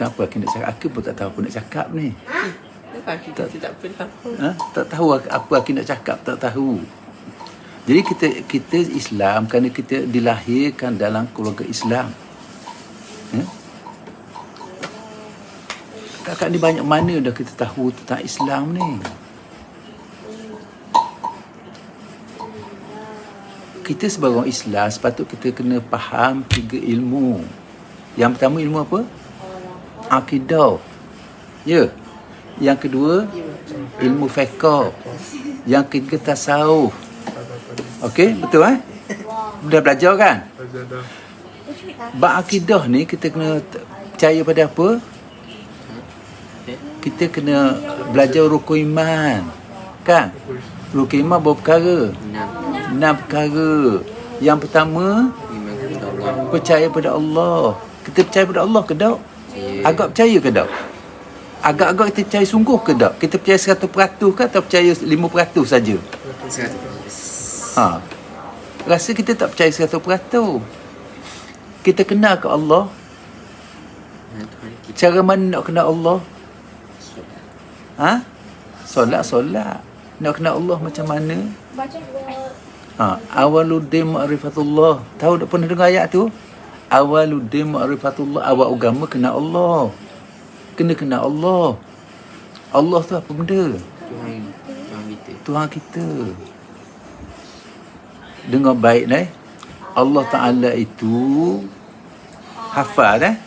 Kenapa aku nak cakap? Aku pun tak tahu apa nak cakap ni. Kenapa kita tak pernah tahu? Tak tahu apa aku nak cakap, tak tahu. Jadi kita Islam kerana kita dilahirkan dalam keluarga Islam. Kakak ni banyak mana dah kita tahu tentang Islam ni. Kita sebagai orang Islam sepatut kita kena faham 3 ilmu. Yang pertama ilmu apa? Akidah. Ya. Yang kedua ilmu fiqh. Yang ketiga tasawuf. Okey, betul Dah belajar kan? Belajar dah. Bab akidah ni kita kena percaya pada apa? Kita kena belajar rukun iman. Kan? Rukun iman berapa perkara? 6 perkara. Yang pertama, percaya pada Allah. Kita percaya pada Allah ke tak? Agak percaya ke tak? Agak-agak kita percaya sungguh ke tak? Kita percaya 100% ke atau percaya 5% saja? 100%. Rasa kita tak percaya 100%. Kita kenal ke Allah? Cara mana nak kenal Allah? Solat. Nak kenal Allah macam mana? Awaluddin ma'rifatullah. Tahu tak pernah dengar ayat tu? Awaluddin ma'rifatullah. Awal agama kenal Allah. Kena kenal Allah. Allah tu apa benda? Tuhan kita. Dengar baik Allah Ta'ala itu hafal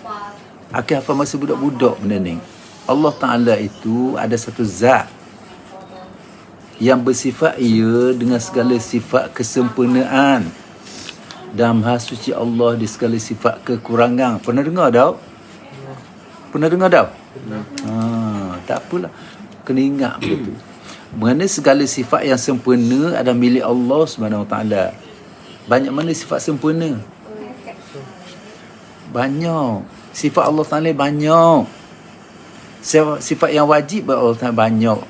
Aku hafal masa budak-budak benda ni. Allah Ta'ala itu ada satu zat yang bersifat ia dengan segala sifat kesempurnaan dan Maha Suci Allah di segala sifat kekurangan. Pernah dengar tak? Tak apalah, kena ingat begitu. Mengenai segala sifat yang sempurna adalah milik Allah Subhanahu Wa Taala. Banyak mana sifat sempurna? Banyak. Sifat Allah Ta'ala banyak. Sifat yang wajib bagi Allah Ta'ala banyak.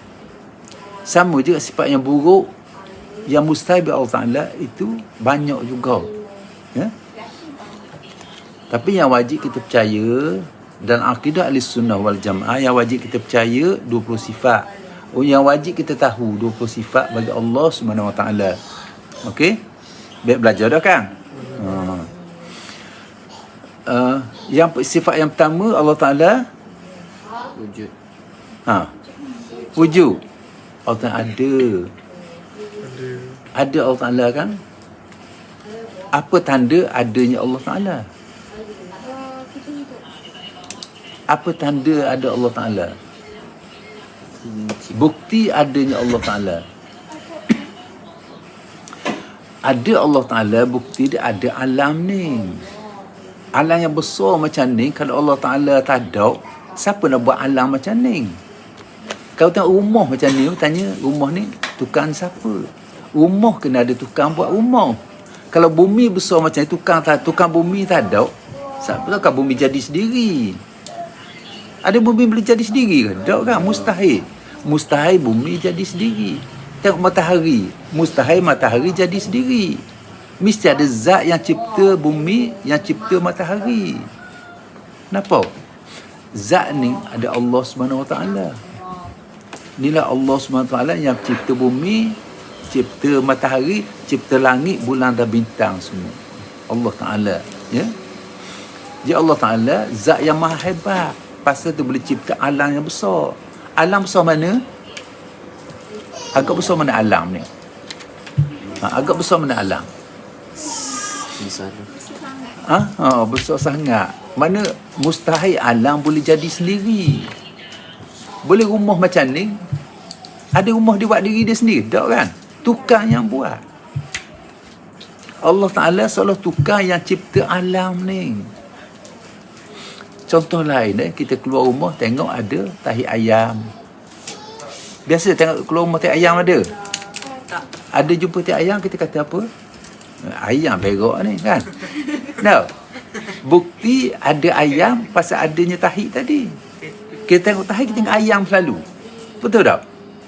Sama juga sifat yang buruk, yang mustahil bagi Allah Ta'ala itu banyak juga. Tapi yang wajib kita percaya dan akidah Ahlussunnah wal Jamaah, yang wajib kita percaya 20 sifat. Yang wajib kita tahu 20 sifat bagi Allah Subhanahu Wa Taala. Okey? Baik, belajar dah kan? Yang sifat yang pertama Allah Ta'ala wujud. Wujud. Allah Ta'ala ada Allah Ta'ala kan? Apa tanda adanya Allah Ta'ala? Apa tanda ada Allah Ta'ala? Bukti adanya Allah Ta'ala. Ada Allah Ta'ala, bukti dia ada alam ni. Alam yang besar macam ni, kalau Allah Ta'ala tak ada, siapa nak buat alam macam ni? Kalau tengok rumah macam ni, tanya rumah ni tukang siapa? Rumah kena ada tukang buat rumah. Kalau bumi besar macam ni, tukang bumi tak ada, siapa takkan bumi jadi sendiri? Ada bumi boleh jadi sendiri ke? Tak kan? Mustahil bumi jadi sendiri. Tengok matahari, mustahil matahari jadi sendiri. Mesti ada zat yang cipta bumi, yang cipta matahari. Kenapa? Zat ni ada Allah Subhanahu Wa Taala. Inilah Allah Subhanahu Wa Taala yang cipta bumi, cipta matahari, cipta langit, bulan dan bintang semua. Allah Ta'ala. Ya? Jadi Allah Ta'ala zat yang maha hebat. Pasal tu boleh cipta alam yang besar. Alam besar mana? Agak besar mana alam ni? Agak besar mana alam? Besar sangat. Mana mustahil alam boleh jadi sendiri. Boleh rumah macam ni, ada rumah dia buat diri dia sendiri, tak kan? Tukang yang buat. Allah Ta'ala seolah tukang yang cipta alam ni. Contoh lain, kita keluar rumah tengok ada tahi ayam. Biasa tengok keluar rumah tahi ayam ada? Ada jumpa tahi ayam, kita kata apa? Ayam berak ni kan? No. Bukti ada ayam pasal adanya tahi tadi. Kita tengok tahi, kita tengok ayam selalu. Betul tak?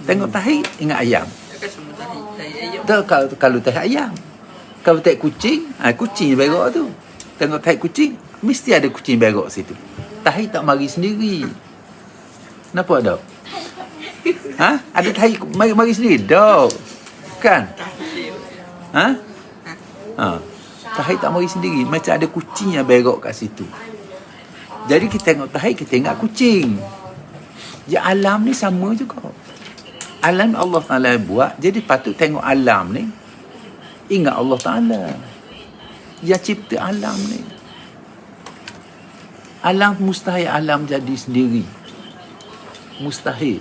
Tengok tahi, ingat ayam. Tak, kalau tahi ayam. Kalau tahi kucing, kucing berak tu. Tengok tahi kucing, mesti ada kucing berak situ. tahi tak mari sendiri. Nampak tak? Ha? Ada tahi mari sendiri? Tak. Kan? Ha? Ha. Tahi tak mari sendiri. Macam ada kucing yang berok kat situ. Jadi kita tengok tahi, kita ingat kucing. Ya, alam ni sama juga. Alam Allah Ta'ala buat. Jadi patut tengok alam ni, ingat Allah Ta'ala yang cipta alam ni. Alam mustahil alam jadi sendiri. Mustahil.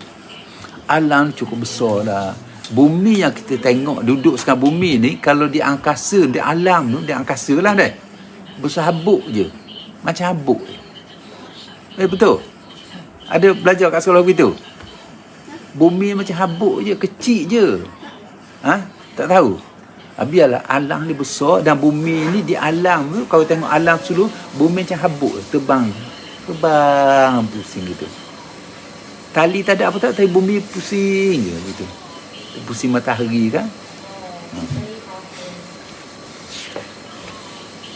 Alam cukup besar dah. Bumi yang kita tengok duduk sekarang, bumi ni kalau di angkasa, di alam tu, di angkasa lah dah, besar habuk je. Macam habuk. Betul? Ada belajar kat sekolah begitu? Bumi macam habuk je, kecil je. Ha? Tak tahu. Biarlah alam ni besar dan bumi ni di alam tu, kalau tengok alam seluruh, bumi macam habuk, terbang pusing gitu. Tali tak ada apa tak, tapi bumi pusing je gitu. Pusing matahari kan.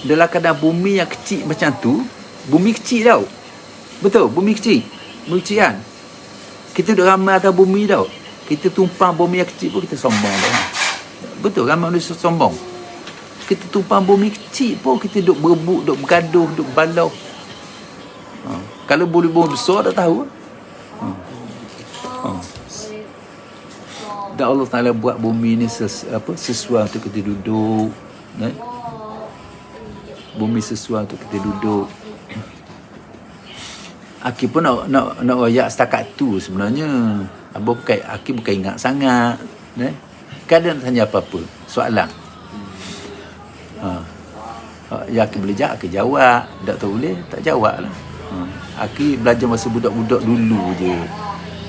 Dalam keadaan bumi yang kecil macam tu, bumi kecil tau. Betul, bumi kecil. Bumi kecil kan. Kita duduk ramai atas bumi tau. Kita tumpang bumi yang kecil pun kita sombong tau. Betul, ramai manusia sombong. Kita tumpang bumi kecil pun kita duduk berebut, duduk bergaduh, duduk balau. Kalau bumi besar tak tahu. Dan Allah Ta'ala buat bumi ni sesuai untuk kita duduk. Bumi sesuai untuk kita duduk. Aki pun nak royak setakat tu sebenarnya. Aki bukan ingat sangat. Kan dia nak tanya apa-apa soalan. Ya Aki boleh jawab, Aki jawab. Tak boleh, tak jawab lah. Aki belajar masa budak-budak dulu je.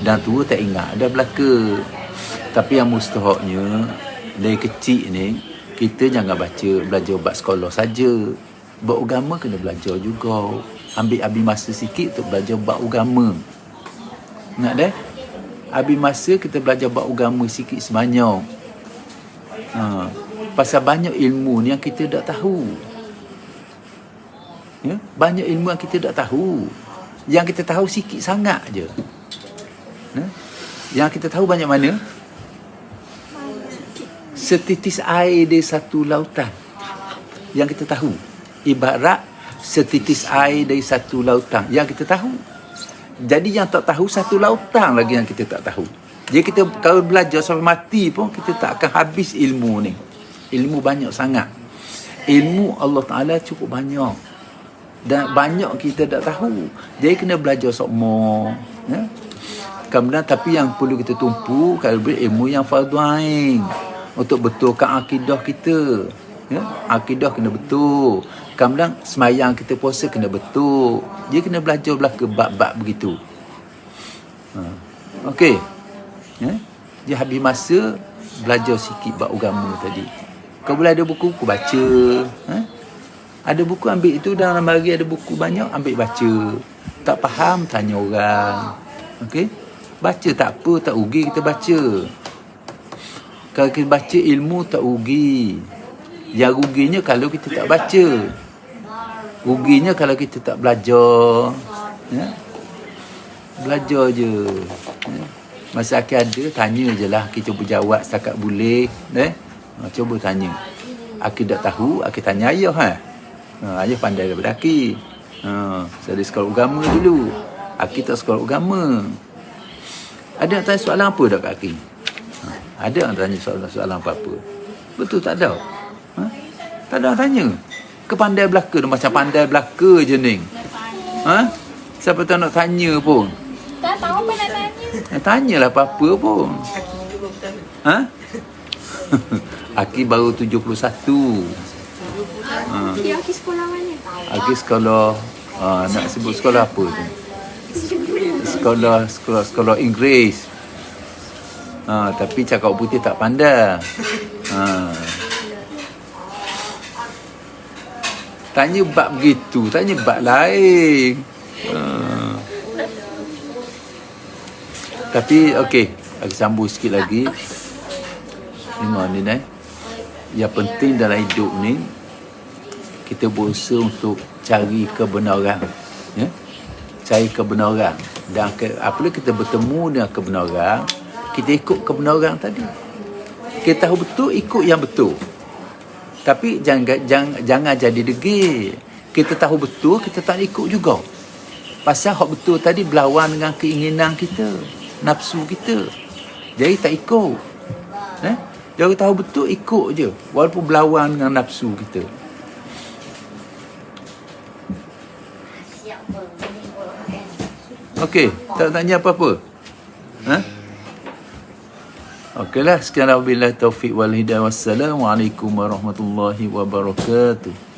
Dan tua tak ingat, dah belaka. Tapi yang mustahaknya, dari kecil ni, kita jangan belajar bab sekolah saja. Bab agama kena belajar juga. Ambil masa sikit untuk belajar bab agama. Ingat dah? Habis masa kita belajar bab agama sikit sebanyak. Pasal banyak ilmu ni yang kita tak tahu. Ya? Banyak ilmu yang kita tak tahu. Yang kita tahu sikit sangat je. Yang kita tahu banyak mana? Setitis air di satu lautan. Yang kita tahu. Ibarat setitis air dari satu lautan. Yang kita tahu. Jadi yang tak tahu satu lautan lagi yang kita tak tahu. Jadi kita kalau belajar sampai mati pun kita tak akan habis ilmu ni. Ilmu banyak sangat. Ilmu Allah Ta'ala cukup banyak. Dan banyak kita tak tahu. Jadi kena belajar sokmo. Ya? Kemudian tapi yang perlu kita tumpu kalau boleh ilmu yang fardu ain. Untuk betulkan akidah kita. Ya? Akidah kena betul. Kemudian semayang kita, puasa kena betul. Dia kena belajar belaka bab-bab begitu. Okey. Ya? Dia habis masa belajar sikit bab agama tadi. Kau boleh ada buku baca. Ada buku ambil itu, dalam lemari ada buku banyak, ambil baca. Tak faham tanya orang. Okey? Baca tak apa, tak rugi kita baca. Kalau kita baca ilmu tak rugi. Yang ruginya kalau kita tak baca. Ruginya kalau kita tak belajar. Ya? Belajar je. Ya? Masa akhir ada, tanya je lah. Kita berjawab setakat boleh. Cuba tanya. Aki tak tahu, Aki tanya ayah. Ayah pandai daripada Aki. Saya ada sekolah agama dulu. Aki tak sekolah agama. Ada nak tanya soalan apa tak kat Aki? Ada nak tanya soalan apa-apa? Betul tak ada? Tak ada nak tanya. Kepandai belaka, macam pandai belaka je ni. Siapa tahu nak tanya pun. Tak tahu apa nak tanya. Tanyalah apa-apa pun. Aki baru 71. Dia Aki sekolah mana? Aki sekolah nak sebut sekolah apa tu? Sekolah Inggeris. Tapi cakap putih tak pandai. Tanya bab begitu, tanya bab lain. Tapi okey, aku sambung sikit lagi. Ini yang penting dalam hidup ni kita berusaha untuk cari kebenaran. Ya? cari kebenaran. Dan apabila kita bertemu dengan kebenaran, kita ikut kebenaran tadi. Kita tahu betul, ikut yang betul. Tapi jangan jadi degil. Kita tahu betul, kita tak ikut juga. Pasal hak betul tadi berlawan dengan keinginan kita, nafsu kita. Jadi tak ikut. Jadi tahu betul, ikut je. Walaupun berlawan dengan nafsu kita. Okey, tak tanya apa-apa? Okeylah, sekian wabillahi taufiq wal hidayah. Wassalamualaikum warahmatullahi wabarakatuh.